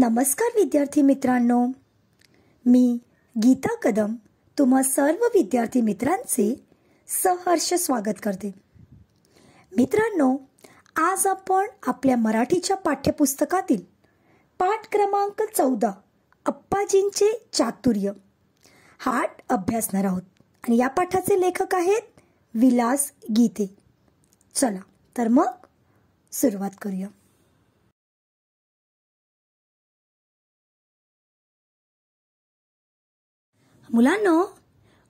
नमस्कार विद्यार्थी मित्रांनो, मी गीता कदम तुम्हा सर्व विद्यार्थी मित्रांचे सहर्ष स्वागत करते. मित्रांनो, आज आपण आपल्या मराठीच्या पाठ्यपुस्तकातील पाठ क्रमांक 14 अप्पाजींचे चातुर्य हा अभ्यासणार आहोत आणि या पाठाचे लेखक आहेत विलास गीते. चला तर मग सुरुवात करूया. मुलांनो,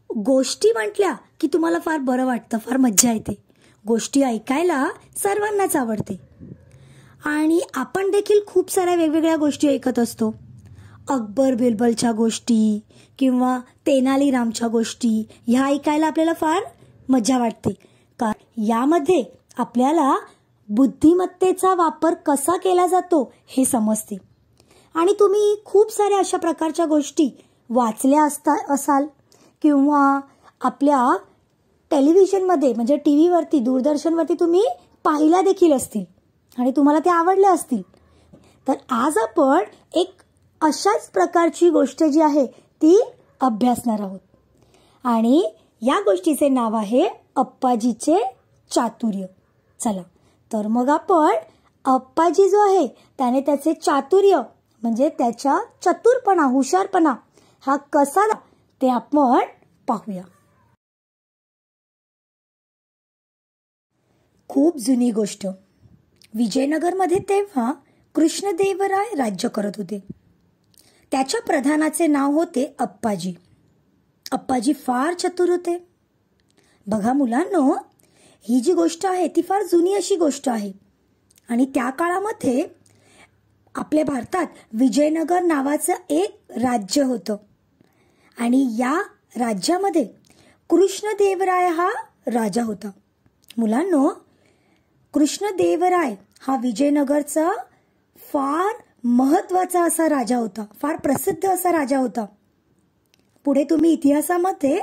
गोष्टी म्हटल्या की तुम्हाला फार बरं वाटतं, फार मज्जा येते. गोष्टी ऐकायला सर्वांनाच आवडते आणि आपण देखील खूप साऱ्या वेगवेगळ्या गोष्टी ऐकत असतो. अकबर बिरबलच्या गोष्टी किंवा तेनालीरामच्या गोष्टी ह्या ऐकायला आपल्याला फार मजा वाटते, कारण यामध्ये आपल्याला बुद्धिमत्तेचा वापर कसा केला जातो हे समजते. आणि तुम्ही खूप साऱ्या अशा प्रकारच्या गोष्टी वाचल्या असाल किंवा आपल्या टेलिव्हिजनमध्ये म्हणजे टीव्हीवरती दूरदर्शनवरती तुम्ही पाहिल्या देखील असतील आणि तुम्हाला त्या आवडल्या असतील. तर आज आपण एक अशाच प्रकारची गोष्ट जी आहे ती अभ्यासणार आहोत आणि या गोष्टीचे नाव आहे अप्पाजीचे चातुर्य. चला तर मग आपण अप्पाजी जो आहे त्याने त्याचे चातुर्य म्हणजे त्याच्या चतुरपणा, हुशारपणा हा कसा ते आपण पाहूया. खूप जुनी गोष्ट. विजयनगरमध्ये तेव्हा कृष्णदेवराय राज्य करत होते. त्याच्या प्रधानाचे नाव होते अप्पाजी. अप्पाजी फार चतुर होते. बघा मुलांनो, ही जी गोष्ट आहे ती फार जुनी अशी गोष्ट आहे आणि त्या काळामध्ये आपल्या भारतात विजयनगर नावाचं एक राज्य होतं आणि या राज्यामध्ये कृष्णदेवराय हा राजा होता. मुलांनो, कृष्णदेवराय हा विजयनगरचा फार महत्वाचा असा राजा होता, फार प्रसिद्ध असा राजा होता. पुढे तुम्ही इतिहासामध्ये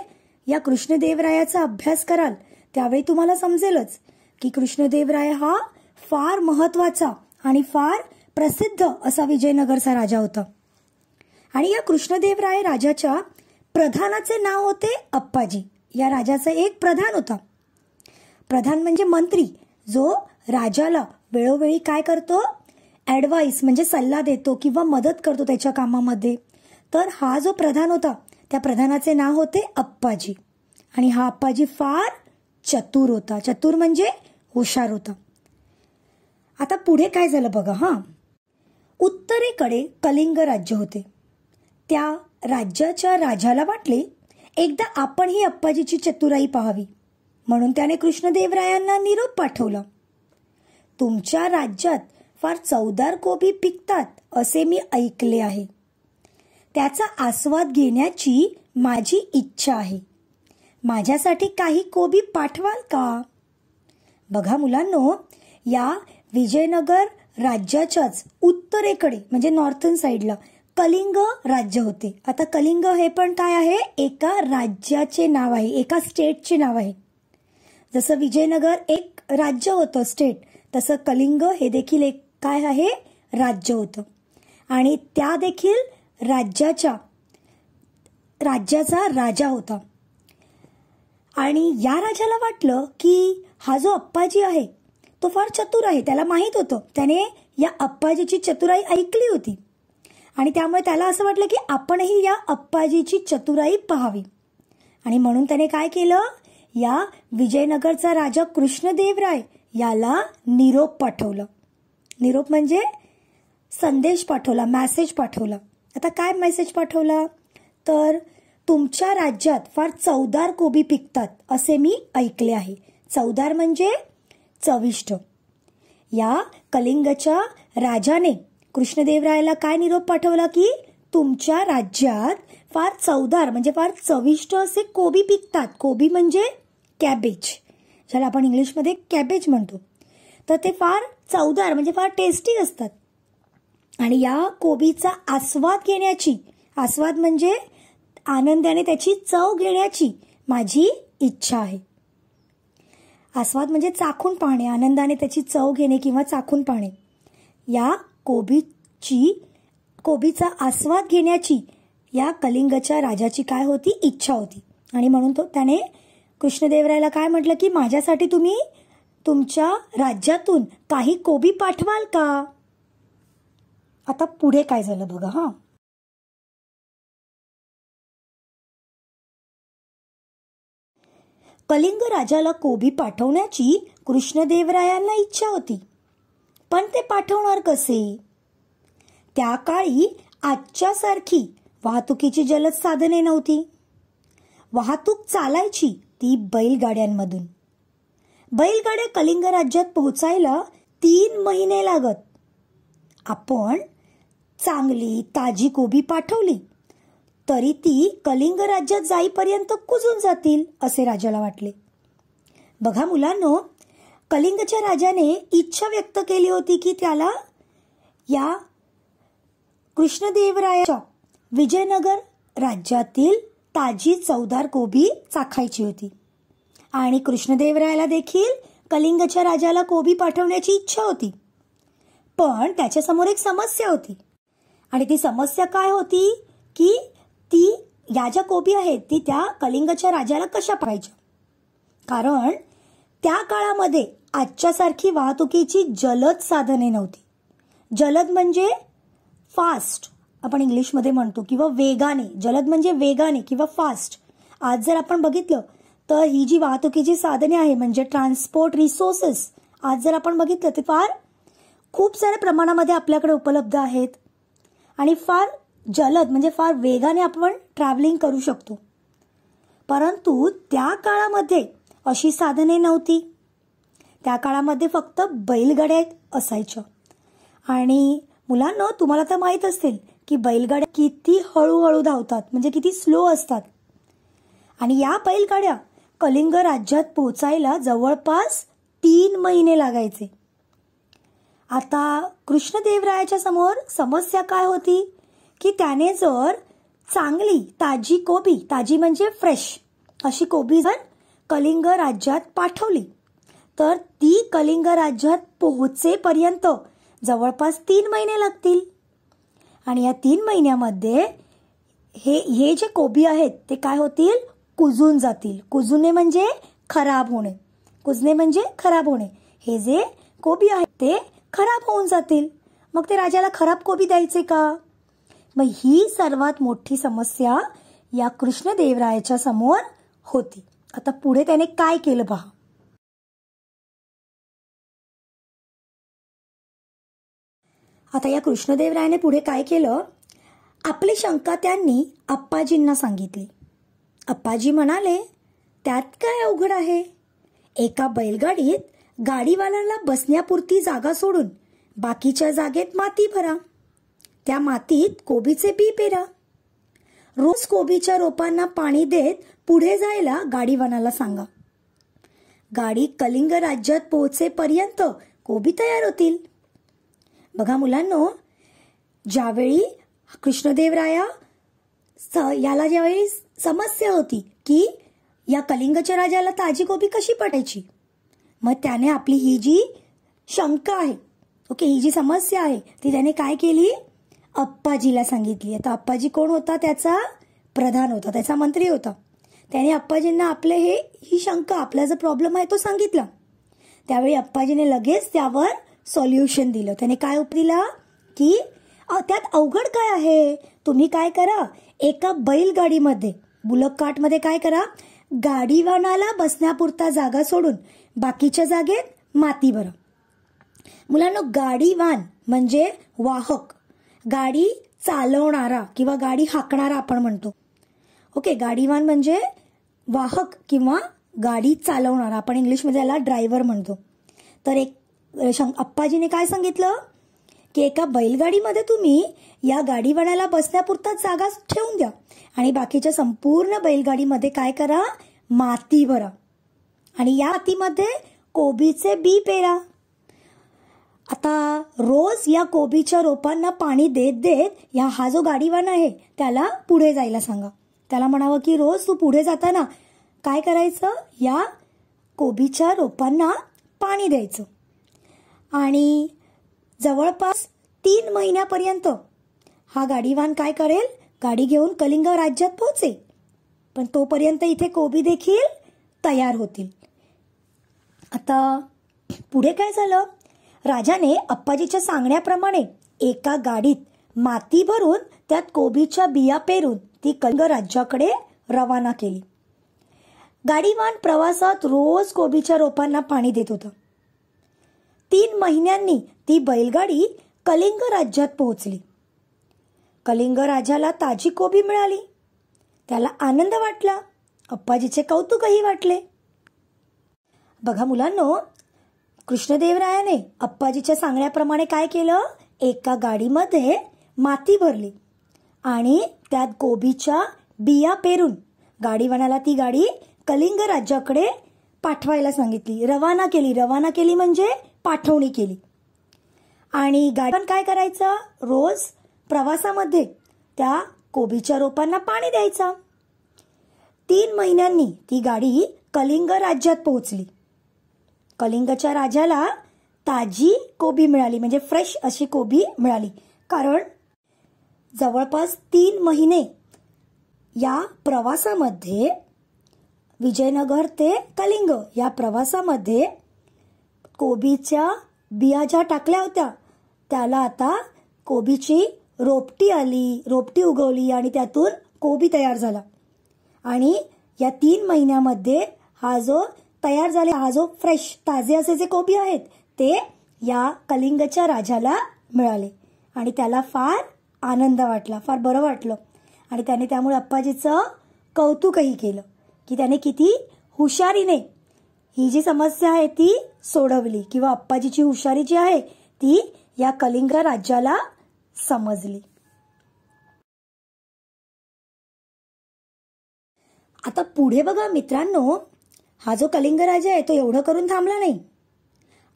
या कृष्णदेवरायाचा अभ्यास कराल त्यावेळी तुम्हाला समजेलच की कृष्णदेवराय हा फार महत्वाचा आणि फार प्रसिद्ध असा विजयनगरचा राजा होता. आणि या कृष्णदेवराय राजाच्या प्रधानाचे नाव होते अप्पाजी. या राजाचा एक प्रधान होता. प्रधान म्हणजे मंत्री, जो राजाला वेळोवेळी काय करतो, ॲडवाइस म्हणजे सल्ला देतो किंवा मदत करतो त्याच्या कामामध्ये. तर हा जो प्रधान होता त्या प्रधानाचे नाव होते अप्पाजी आणि हा अप्पाजी फार चतुर होता. चतुर म्हणजे हुशार होता. आता पुढे काय झालं बघा. उत्तरेकडे कलिंग राज्य होते. त्या राज्याच्या राजाला वाटले एकदा आपण ही अप्पाजीची चतुराई पाहावी, म्हणून त्याने कृष्णदेवरायांना निरोप पाठवला. तुमच्या राज्यात फार चवदार कोबी पिकतात असे मी ऐकले आहे. त्याचा आस्वाद घेण्याची माझी इच्छा आहे. माझ्यासाठी काही कोबी पाठवाल का? बघा मुलांनो, या विजयनगर राज्याच्याच उत्तरेकडे म्हणजे नॉर्थन साईडला कलिंग राज्य होते. आता कलिंग हे पण काय आहे, एका राज्याचे नाव आहे, एका स्टेटचे नाव आहे. जसं विजयनगर एक राज्य होतं, स्टेट, तसं कलिंग हे देखील एक काय आहे, राज्य होतं. आणि त्या देखील राज्याचा राजा होता. आणि या राजाला वाटलं की हा जो अप्पाजी आहे तो फार चतुर आहे. त्याला माहित होतं, त्याने या अप्पाजीची चतुराई ऐकली होती आणि त्यामुळे त्याला असं वाटलं की आपणही या अप्पाजीची चतुराई पाहावी. आणि म्हणून त्याने काय केलं, या विजयनगरचा राजा कृष्णदेवराय याला निरोप पाठवला. निरोप म्हणजे संदेश पाठवला, मेसेज पाठवला. आता काय मेसेज पाठवला, तर तुमच्या राज्यात फार चवदार कोबी पिकतात असे मी ऐकले आहे. चवदार म्हणजे चविष्ट. या कलिंगच्या राजाने कृष्णदेवरायाला काय निरोप पाठवला की तुमच्या राज्यात फार चवदार म्हणजे फार चविष्ट असे कोबी पिकतात. कोबी म्हणजे कॅबेज, ज्याला आपण इंग्लिशमध्ये कॅबेज म्हणतो. तर ते फार चवदार म्हणजे फार टेस्टी असतात आणि या कोबीचा आस्वाद घेण्याची, आस्वाद म्हणजे आनंदाने त्याची चव घेण्याची माझी इच्छा आहे. आस्वाद म्हणजे चाखून पाहणे, आनंदाने त्याची चव घेणे किंवा चाखून पाहणे. या कोबीची कोबीचा आस्वाद घेण्याची या कलिंगच्या राजाची काय होती, इच्छा होती. आणि म्हणून त्याने कृष्णदेवरायाला काय म्हटलं की माझ्यासाठी तुम्ही तुमच्या राज्यातून काही कोबी पाठवाल का. आता पुढे काय झालं बघा. हा, कलिंग राजाला कोबी पाठवण्याची कृष्णदेवरायांना इच्छा होती, पण ते पाठवणार कसे. त्या काळी आजच्या सारखी वाहतुकीची जलद साधने नव्हती. वाहतूक चालायची ती बैलगाड्यांमधून. बैलगाड्या कलिंग राज्यात पोहोचायला 3 महिने लागत. आपण चांगली ताजी कोबी पाठवली तरी ती कलिंग राज्यात जाईपर्यंत कुजून जातील असे राजाला वाटले. बघा मुलांनो, कलिंगच्या राजाने इच्छा व्यक्त केली होती की त्याला या कृष्णदेवरायाच्या विजयनगर राज्यातील ताजी चवदार कोबी चाखायची होती. आणि कृष्णदेवरायाला देखील कलिंगच्या राजाला कोबी पाठवण्याची इच्छा होती. पण त्याच्यासमोर एक समस्या होती. आणि ती समस्या काय होती की या ज्या कोबी आहेत ती त्या कलिंगच्या राजाला कशा पाहिजे. कारण त्या काळामध्ये आजच्यासारखी वाहतुकीची जलद साधने नव्हती. जलद म्हणजे फास्ट आपण इंग्लिशमध्ये म्हणतो, किंवा वेगाने. जलद म्हणजे वेगाने किंवा फास्ट. आज जर आपण बघितलं तर ही जी वाहतुकीची साधने आहे म्हणजे ट्रान्सपोर्ट रिसोर्सेस, आज जर आपण बघितलं ते फार खूप साऱ्या प्रमाणामध्ये आपल्याकडे उपलब्ध आहेत आणि फार जलद म्हणजे फार वेगाने आपण ट्रॅव्हलिंग करू शकतो. परंतु त्या काळामध्ये अशी साधने नव्हती. त्या काळामध्ये फक्त बैलगाड्या असायच्या. आणि मुलांनो, तुम्हाला तर माहीत असेल की बैलगाड्या किती हळूहळू धावतात, म्हणजे किती स्लो असतात. आणि या बैलगाड्या कलिंग राज्यात पोहोचायला जवळपास 3 महिने लागायचे. आता कृष्णदेवरायाच्या समोर समस्या काय होती की त्याने जर चांगली ताजी कोबी, ताजी म्हणजे फ्रेश अशी कोबी जर कलिंग राज्यात पाठवली तर ती कलिंग राज्यात पोहोचेपर्यंत जवळपास 3 महिने लागतील. आणि या 3 महिन्यामध्ये हे जे कोबी आहेत ते काय होतील, कुजून जातील. कुजणे म्हणजे खराब होणे. कुजणे म्हणजे खराब होणे. हे जे कोबी आहेत ते खराब होऊन जातील. मग ते राजाला खराब कोबी द्यायचे का. मग ही सर्वात मोठी समस्या या कृष्णदेवरायाच्या समोर होती. आता पुढे त्याने काय केलं पहा. आता या कृष्णदेवरायाने पुढे काय केलं, आपली शंका त्यांनी अप्पाजींना सांगितली. अप्पाजी म्हणाले, त्यात काय अवघड आहे. एका बैलगाडीत गाडीवाल्याला बसण्यापुरती जागा सोडून बाकीच्या जागेत माती भरा. त्या मातीत कोबीचे बी पेरा. रोज कोबीच्या रोपांना पाणी देत पुढे जायला गाडीवानाला सांगा. गाडी कलिंग राज्यात पोहोचेपर्यंत कोबी तयार होतील. बघा मुलांनो, ज्यावेळी कृष्णदेवराया याला ज्यावेळी समस्या होती की या कलिंगच्या राजाला ताजी कोबी कशी पाठायची, मग त्याने आपली ही जी शंका आहे, ही जी समस्या आहे ती त्याने काय केली, अप्पाजीला सांगितली. आता अप्पाजी कोण होता, त्याचा प्रधान होता, त्याचा मंत्री होता. त्याने अप्पाजींना आपले ही शंका, आपला जो प्रॉब्लेम आहे तो सांगितला. त्यावेळी अप्पाजीने लगेच त्यावर सॉल्युशन दिलं. त्याने काय उपाय दिला की त्यात अवघड काय आहे, तुम्ही काय करा, एका बैलगाडीमध्ये बुलक कार्टमध्ये काय करा, गाडीवानाला बसण्यापुरता जागा सोडून बाकीच्या जागेत माती भरा. मुलांनो, गाडीवान म्हणजे वाहक, गाडी चालवणारा किंवा गाडी हाकणारा आपण म्हणतो. गाडीवान म्हणजे वाहक किंवा गाडी चालवणारा, आपण इंग्लिशमध्ये याला ड्रायव्हर म्हणतो. तर अप्पाजीने काय सांगितलं की एका बैलगाडीमध्ये तुम्ही या गाडीवानाला बसण्यापुरता जागा ठेवून द्या आणि बाकीच्या संपूर्ण बैलगाडीमध्ये काय करा, माती भरा आणि या मातीमध्ये कोबीचे बी पेरा. आता रोज या कोबीच्या रोपांना पाणी देत देत हा जो गाडीवान आहे त्याला पुढे जायला सांगा. त्याला म्हणावं की रोज तू पुढे जाताना काय करायचं, या कोबीच्या रोपांना पाणी द्यायचं. आणि जवळपास 3 महिन्यापर्यंत हा गाडीवान काय करेल, गाडी घेऊन कलिंग राज्यात पोहोचेल. पण तोपर्यंत इथे कोबी देखील तयार होतील. आता पुढे काय झालं, राजाने अप्पाजीच्या सांगण्याप्रमाणे एका गाडीत माती भरून त्यात कोबीच्या बिया पेरून ती कलिंग राज्याकडे रवाना केली. गाडीवान प्रवासात रोज कोबीच्या रोपांना पाणी देत होता. 3 महिन्यांनी ती बैलगाडी कलिंग राज्यात पोहोचली. कलिंग राजाला ताजी कोबी मिळाली. त्याला आनंद वाटला. अप्पाजीचे कौतुकही वाटले. बघा मुलांनो, कृष्णदेवरायाने अप्पाजीच्या सांगण्याप्रमाणे काय केलं, एका गाडीमध्ये माती भरली आणि त्यात कोबीच्या बिया पेरून गाडीवानाला ती गाडी कलिंग राज्याकडे पाठवायला सांगितली. रवाना केली म्हणजे पाठवणी केली. आणि गाडीवान काय करायचं, रोज प्रवासामध्ये त्या कोबीच्या रोपांना पाणी द्यायचा. 3 महिन्यांनी ती गाडी कलिंग राज्यात पोहोचली. कलिंगच्या राजाला ताजी कोबी मिळाली, म्हणजे फ्रेश अशी कोबी मिळाली. कारण जवळपास 3 महिने या प्रवासामध्ये, विजयनगर ते कलिंग या प्रवासामध्ये कोबीच्या बिया ज्या टाकल्या होत्या त्याला आता कोबीची रोपटी उगवली आणि त्यातून कोबी तयार झाला. आणि या 3 महिन्यामध्ये हा जो फ्रेश ताजे असे जे कोबी आहेत ते या कलिंगच्या राजाला मिळाले आणि त्याला फार आनंद वाटला, फार बरं वाटलं. आणि त्याने त्यामुळे अप्पाजीचं कौतुकही केलं की त्याने किती हुशारीने ही जी समस्या आहे ती सोडवली, किंवा अप्पाजीची हुशारी जी आहे ती या कलिंग राज्याला समजली. आता पुढे बघा मित्रांनो, हा जो कलिंग राजा आहे तो एवढं करून थांबला नाही.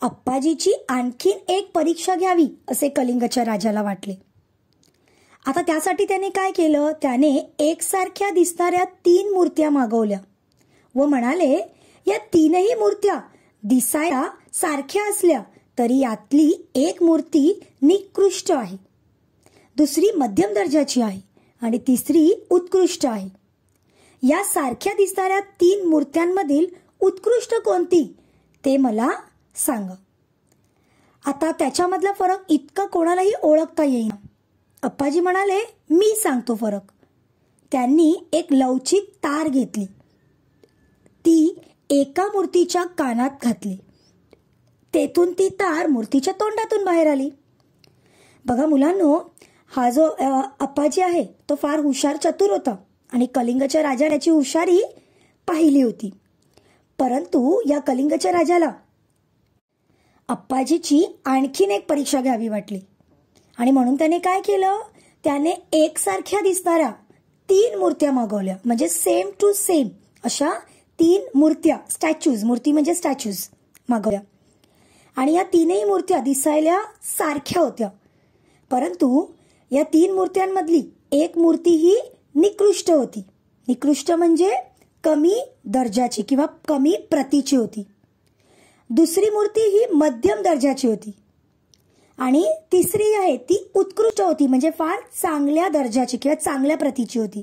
अप्पाजीची आणखीन एक परीक्षा घ्यावी असे कलिंगच्या राजाला वाटले. आता त्यासाठी त्याने काय केलं, त्याने एकसारख्या दिसणाऱ्या 3 मूर्त्या मागवल्या व म्हणाले, या 3ही मूर्त्या दिसायला सारख्या असल्या तरी यातली एक मूर्ती निकृष्ट आहे, दुसरी मध्यम दर्जाची आहे आणि तिसरी उत्कृष्ट आहे. या सारख्या दिसणाऱ्या 3 मूर्त्यांमधील उत्कृष्ट कोणती ते मला सांगा. आता त्याच्यामधला फरक इतका कोणालाही ओळखता येईना. अप्पाजी म्हणाले, मी सांगतो फरक. त्यांनी एक लवचिक तार घेतली, ती एका मूर्तीच्या कानात घातली. तेथून ती तार मूर्तीच्या तोंडातून बाहेर आली. बघा मुलांनो, हा जो अप्पाजी आहे तो फार हुशार चतुर होता आणि कलिंगच्या राजाने त्याची हुशारी पाहिली होती. परंतु या कलिंगच्या राजाला अप्पाजीची आणखीन एक परीक्षा घ्यावी वाटली आणि म्हणून त्याने काय केलं, त्याने एकसारख्या दिसणाऱ्या 3 मूर्त्या मागवल्या, म्हणजे सेम टू सेम अशा 3 मूर्त्या, मूर्ती म्हणजे स्टॅच्यूज मागवल्या. आणि या 3ही मूर्त्या दिसायला सारख्या होत्या. परंतु या 3 मूर्त्यांमधली एक मूर्ती ही निकृष्ट होती. निकृष्ट म्हणजे कमी दर्जाची किंवा कमी प्रतीची होती. दुसरी मूर्ती ही मध्यम दर्जाची होती आणि तिसरी आहे ती उत्कृष्ट होती, म्हणजे फार चांगल्या दर्जाची किंवा चांगल्या प्रतीची होती.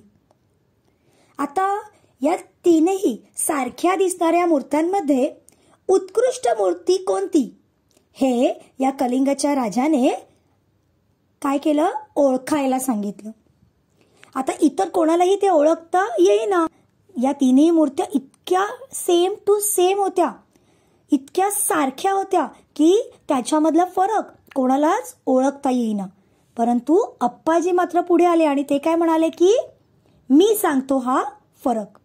आता या 3ही सारख्या दिसणाऱ्या मूर्त्यांमध्ये उत्कृष्ट मूर्ती कोणती हे या कलिंगच्या राजाने काय केलं, ओळखायला सांगितलं. आता इतर कोणालाही ते ओळखता येईना. या 3ही मूर्त्या इतक्या सेम टू सेम होत्या, इतक्या सारख्या होत्या की त्याच्यामधला फरक कोणालाच ओळखता येईना. परंतु अप्पाजी मात्र पुढे आले आणि ते काय म्हणाले की मी सांगतो हा फरक.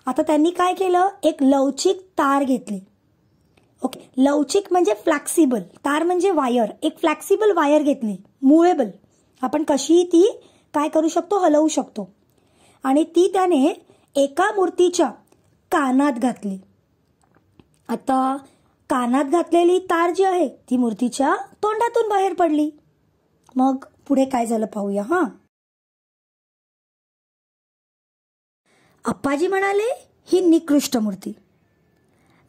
आता त्यांनी काय केलं, एक लवचिक तार घेतली. ओके, लवचिक म्हणजे फ्लेक्सिबल, तार म्हणजे वायर. एक फ्लेक्सिबल वायर घेतली, मुव्हेबल, आपण कशीही ती काय करू शकतो, हलवू शकतो. आणि ती त्याने एका मूर्तीच्या कानात घातली. आता कानात घातलेली तार जी आहे ती मूर्तीच्या तोंडातून बाहेर पडली. मग पुढे काय झालं पाहूया. अप्पाजी म्हणाले, ही निकृष्ट मूर्ती.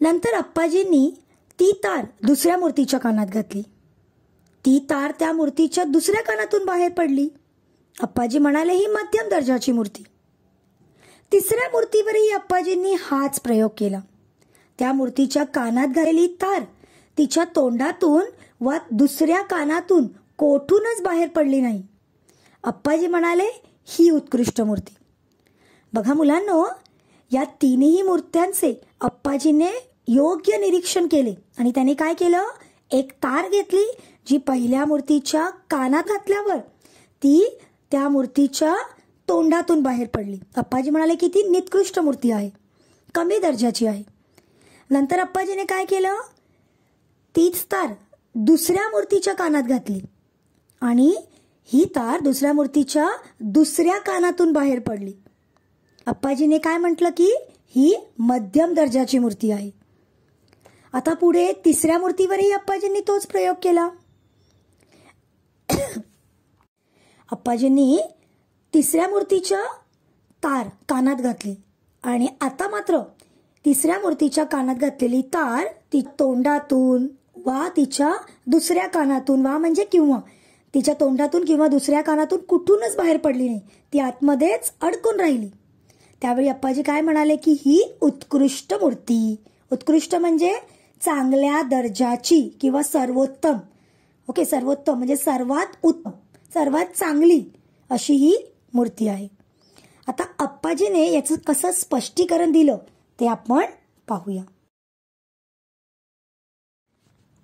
नंतर अप्पाजींनी ती तार दुसऱ्या मूर्तीच्या कानात घातली. ती तार त्या मूर्तीच्या दुसऱ्या कानातून बाहेर पडली. अप्पाजी म्हणाले ही मध्यम दर्जाची मूर्ती. तिसऱ्या मूर्तीवरही अप्पाजींनी हाच प्रयोग केला. त्या मूर्तीच्या कानात घालेली तार तिच्या तोंडातून व दुसऱ्या कानातून कोठूनच बाहेर पडली नाही. अप्पाजी म्हणाले ही उत्कृष्ट मूर्ती. बघा मुलांनो, या तीनही मूर्त्यांचे अप्पाजीने योग्य निरीक्षण केले आणि त्याने काय केलं, एक तार घेतली जी पहिल्या मूर्तीच्या कानात घातल्यावर ती त्या मूर्तीच्या तोंडातून बाहेर पडली. अप्पाजी म्हणाले की ती निकृष्ट मूर्ती आहे, कमी दर्जाची आहे. नंतर अप्पाजीने काय केलं, तीच तार दुसऱ्या मूर्तीच्या कानात घातली आणि ही तार दुसऱ्या मूर्तीच्या दुसऱ्या कानातून बाहेर पडली. अप्पाजीने काय म्हटलं की ही मध्यम दर्जाची मूर्ती आहे. आता पुढे तिसऱ्या मूर्तीवरही अप्पाजींनी तोच प्रयोग केला. अप्पाजींनी तिसऱ्या मूर्तीच्या तार कानात घातली आणि आता मात्र तिसऱ्या मूर्तीच्या कानात घातलेली तार ती तोंडातून वा तिच्या दुसऱ्या कानातून वा म्हणजे किंवा तिच्या तोंडातून किंवा दुसऱ्या कानातून कुठूनच बाहेर पडली नाही, ती आतमध्येच अडकून राहिली. त्यावेळी अप्पाजी काय म्हणाले की ही उत्कृष्ट मूर्ती, उत्कृष्ट म्हणजे चांगल्या दर्जाची किंवा सर्वोत्तम. ओके, सर्वोत्तम म्हणजे सर्वात उत्तम, सर्वात चांगली अशी ही मूर्ती आहे. आता अप्पाजीने याचं कसं स्पष्टीकरण दिलं ते आपण पाहूया.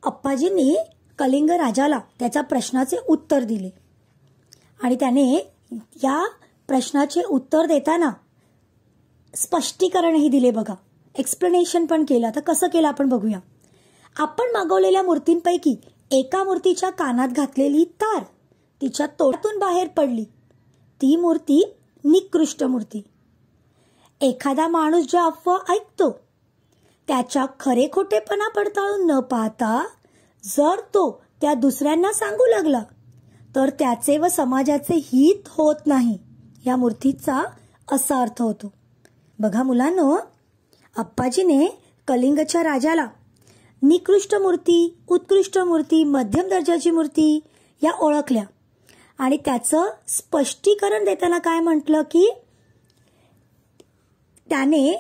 अप्पाजींनी कलिंग राजाला त्याच्या प्रश्नाचे उत्तर दिले आणि त्याने या प्रश्नाचे उत्तर देताना स्पष्टीकरणही दिले. बघा, एक्सप्लेनेशन पण केलं. आता कसं केलं आपण बघूया. आपण मागवलेल्या मूर्तींपैकी एका मूर्तीच्या कानात घातलेली तार तिच्या तोंडातून बाहेर पडली. ती मूर्ती निकृष्ट मूर्ती. एखादा माणूस ज्या अफवा ऐकतो त्याच्या खरे खोटेपणा पडताळून न पाहता जर तो त्या दुसऱ्यांना सांगू लागला तर त्याचे व समाजाचे हित होत नाही, या मूर्तीचा असा अर्थ होतो. बघा मुलांनो, अप्पाजीने कलिंगच्या राजाला निकृष्ट मूर्ती, उत्कृष्ट मूर्ती, मध्यम दर्जाची मूर्ती या ओळखल्या आणि त्याचं स्पष्टीकरण देताना काय म्हटलं की त्याने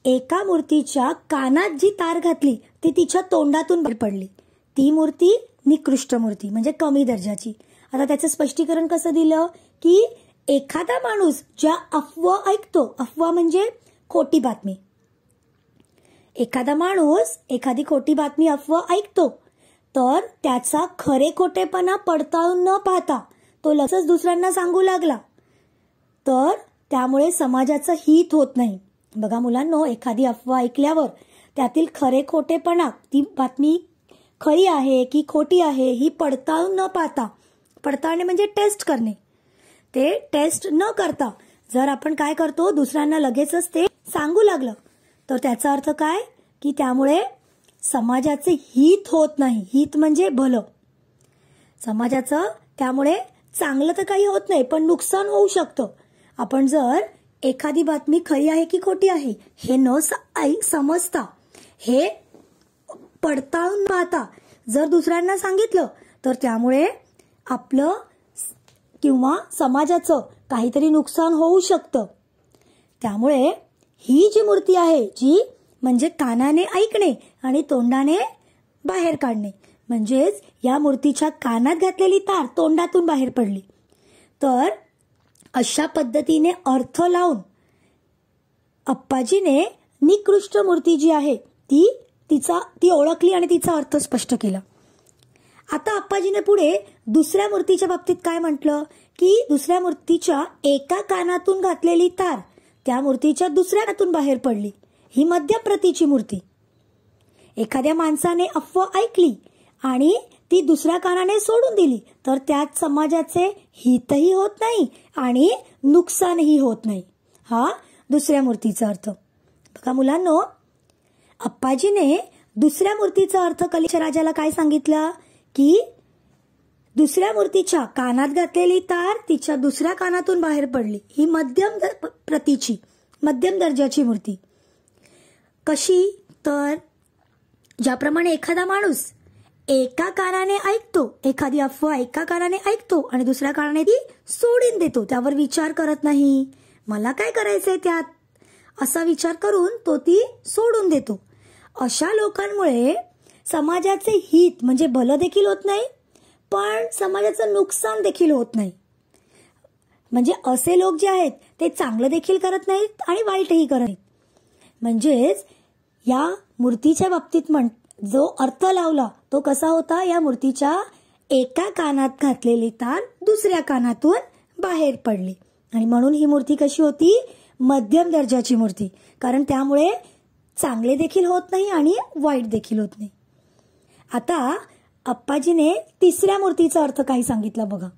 एका मूर्तीच्या कानात जी तार घातली ती तिच्या तोंडातून बाहेर पडली. ती मूर्ती निकृष्ट मूर्ती म्हणजे कमी दर्जाची. आता त्याचं स्पष्टीकरण कसं दिलं की एखादा माणूस ज्या अफवा ऐकतो, अफवा म्हणजे खोटी बातमी, एखादा माणूस एखादी खोटी बातमी अफवा ऐकतो तर त्याचा खरे खोटेपणा पडताळून न पाहता तो लगेच दुसऱ्यांना सांगू लागला तर त्यामुळे समाजाचं हित होत नाही. बघा मुलांनो, एखादी अफवा ऐकल्यावर त्यातील खरे खोटेपणा, ती बातमी खरी आहे की खोटी आहे ही पडताळून न पाहता, पडताळणे म्हणजे टेस्ट करणे, ते टेस्ट न करता जर आपण काय करतो दुसऱ्यांना लगेचच ते सांगू लागलं तर त्याचा अर्थ काय की त्यामुळे समाजाचे हित होत नाही. हित म्हणजे भलं, समाजाचं त्यामुळे चांगलं तर काही होत नाही पण नुकसान होऊ शकतं. आपण जर एखादी बातमी खरी आहे की खोटी आहे हे न समजता, हे पडताळून पाहता जर दुसऱ्यांना सांगितलं तर त्यामुळे आपलं किंवा समाजाचं काहीतरी नुकसान होऊ शकतं. त्यामुळे ही जी मूर्ती आहे, जी म्हणजे कानाने ऐकणे आणि तोंडाने बाहेर काढणे, म्हणजेच या मूर्तीच्या कानात घातलेली तार तोंडातून बाहेर पडली. तर अशा पद्धतीने अर्थ लावून अप्पाजीने निकृष्ट मूर्ती जी आहे ती ओळखली आणि तिचा अर्थ स्पष्ट केला. आता अप्पाजीने पुढे दुसऱ्या मूर्तीच्या बाबतीत काय म्हटलं की दुसऱ्या मूर्तीच्या एका कानातून घातलेली तार त्या मूर्तीच्या दुसऱ्या कानातून बाहेर पडली. ही मध्यम प्रतीची मूर्ती. एखाद्या माणसाने अफवा ऐकली आणि ती दुसऱ्या कानाने सोडून दिली तर त्यात समाजाचे हितही होत नाही आणि नुकसानही होत नाही. हा दुसऱ्या मूर्तीचा अर्थ. बघा मुलांनो, अप्पाजीने दुसऱ्या मूर्तीचा अर्थ कलिंगच्या राजाला काय सांगितलं की दुसऱ्या मूर्तीच्या कानात घातलेली तार तिच्या दुसऱ्या कानातून बाहेर पडली. ही मध्यम प्रतीची, मध्यम दर्जाची मूर्ती. कशी तर ज्याप्रमाणे एखादा माणूस एका कानाने ऐकतो, एखादी अफवा एका कानाने ऐकतो आणि दुसऱ्या कानाने ती सोडून देतो, त्यावर विचार करत नाही, मला काय करायचंय त्यात, असा विचार करून तो ती सोडून देतो. अशा लोकांमुळे समाजाचे हित म्हणजे भलं देखील होत नाही, पण समाजाचं नुकसान देखील होत नाही. म्हणजे असे लोक जे आहेत ते चांगलं देखील करत नाहीत आणि वाईटही करत नाहीत. म्हणजेच या मूर्तीच्या बाबतीत जो अर्थ लावला तो कसा होता, या मूर्तीच्या एका कानात घातलेली तार दुसऱ्या कानातून बाहेर पडली आणि म्हणून ही मूर्ती कशी होती, मध्यम दर्जाची मूर्ती, कारण त्यामुळे चांगले देखील होत नाही आणि वाईट देखील होत नाही. आता अप्पाजीने तिसऱ्या मूर्तीचा अर्थ काय सांगितला बघा.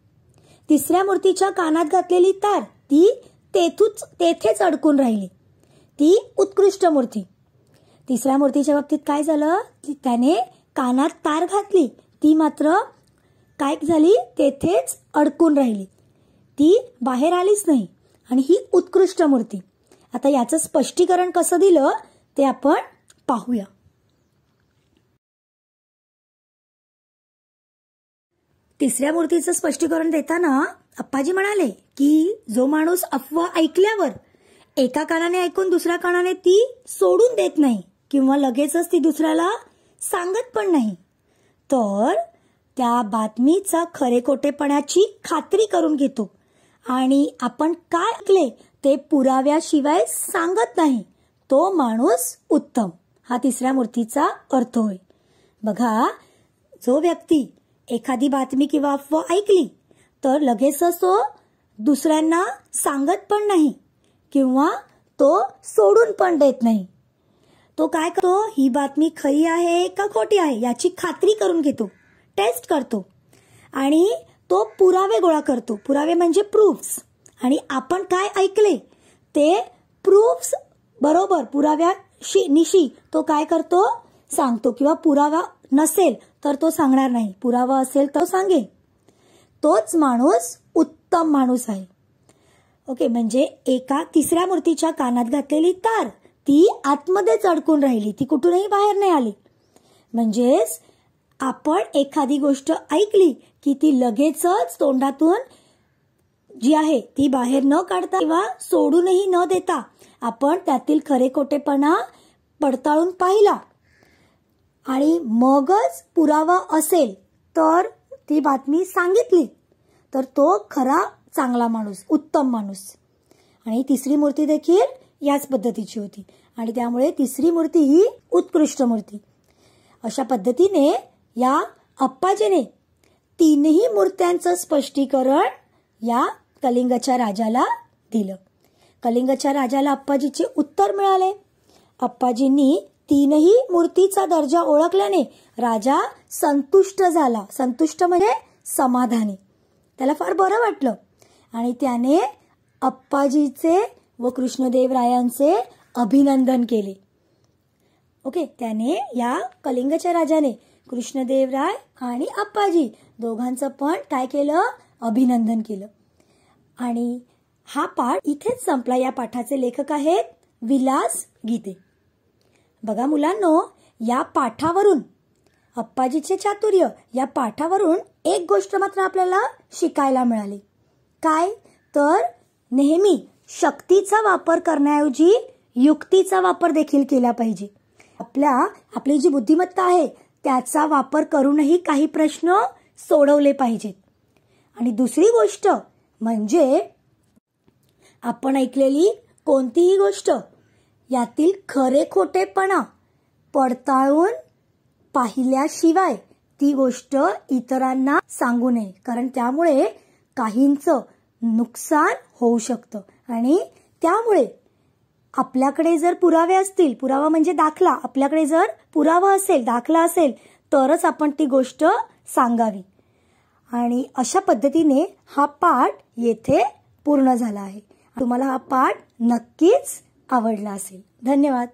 तिसऱ्या मूर्तीच्या कानात घातलेली तार ती तेथेच अडकून राहिली, ती उत्कृष्ट मूर्ती. तिसऱ्या मूर्तीच्या बाबतीत काय झालं, त्याने कानात तार घातली, ती मात्र काय झाली, तेथेच अडकून राहिली, ती बाहेर आलीच नाही आणि ही उत्कृष्ट मूर्ती. आता याचं स्पष्टीकरण कसं दिलं ते आपण पाहूया. तिसऱ्या मूर्तीचं स्पष्टीकरण देताना अप्पाजी म्हणाले की जो माणूस अफवा ऐकल्यावर एका कानाने ऐकून दुसऱ्या कानाने ती सोडून देत नाही किंवा लगेचच ती दुसऱ्याला सांगत पण नाही, तर त्या बातमीचा खरेखोटेपणाची खात्री करून घेतो आणि आपण काय ऐकले ते पुराव्याशिवाय सांगत नाही, तो माणूस उत्तम. हा तिसऱ्या मूर्तीचा अर्थ होय. बघा, जो व्यक्ती एखादी बातमी किंवा अफवा ऐकली तर लगेचच तो दुसऱ्यांना सांगत पण नाही किंवा तो सोडून पण देत नाही. तो काय करतो, ही बातमी खरी आहे का खोटी आहे याची खात्री करून घेतो, टेस्ट करतो आणि तो पुरावे गोळा करतो. पुरावे म्हणजे प्रूफ्स. आणि आपण काय ऐकले ते प्रूफ्स बरोबर पुराव्यानिशी तो काय करतो, सांगतो. किंवा पुरावा नसेल तर तो सांगणार नाही, पुरावा असेल तर सांगेल. तोच माणूस उत्तम माणूस आहे. ओके, म्हणजे एका तिसऱ्या मूर्तीच्या कानात घातलेली तार ती आतमध्येच अडकून राहिली, ती कुठूनही बाहेर नाही आली. म्हणजेच आपण एखादी गोष्ट ऐकली की ती लगेचच तोंडातून जी आहे ती बाहेर न काढता किंवा सोडूनही न देता आपण त्यातील खरेखोटेपणा पडताळून पाहिला आणि मगच पुरावा असेल तर ती बातमी सांगितली, तर तो खरा चांगला माणूस, उत्तम माणूस. आणि तिसरी मूर्ती देखील याच पद्धतीची होती आणि त्यामुळे तिसरी मूर्ती ही उत्कृष्ट मूर्ती. अशा पद्धतीने या अप्पाजीने तीनही मूर्त्यांचं स्पष्टीकरण या कलिंगच्या राजाला दिलं. कलिंगच्या राजाला अप्पाजीचे उत्तर मिळाले. अप्पाजींनी तीनही मूर्तीचा दर्जा ओळखल्याने राजा संतुष्ट झाला. संतुष्ट म्हणजे समाधानी, त्याला फार बरं वाटलं आणि त्याने अप्पाजीचे व कृष्णदेवरायांचे अभिनंदन केले. ओके, त्याने या कलिंगच्या राजाने कृष्णदेवराय आणि अप्पाजी दोघांचं पण काय केलं, अभिनंदन केलं. आणि हा पाठ इथेच संपला. या पाठाचे लेखक आहेत विलास गीते. बघा मुलांनो, या पाठावरून अप्पाजीचे चातुर्य या पाठावरून एक गोष्ट मात्र आपल्याला शिकायला मिळाली. काय तर नेहमी शक्तीचा वापर करण्याऐवजी युक्तीचा वापर देखील केला पाहिजे. आपली जी बुद्धिमत्ता आहे त्याचा वापर करूनही काही प्रश्न सोडवले पाहिजेत. आणि दुसरी गोष्ट म्हणजे आपण ऐकलेली कोणतीही गोष्ट यातील खरे खोटेपणा पडताळून पाहिल्याशिवाय ती गोष्ट इतरांना सांगू नये, कारण त्यामुळे काहींचं नुकसान होऊ शकतं. आणि त्यामुळे आपल्याकडे जर पुरावे असतील, पुरावा म्हणजे दाखला, आपल्याकडे जर पुरावा असेल, दाखला असेल तरच आपण ती गोष्ट सांगावी. आणि अशा पद्धतीने हा पाठ येथे पूर्ण झाला आहे. तुम्हाला हा पाठ नक्कीच आवडला असेल. धन्यवाद.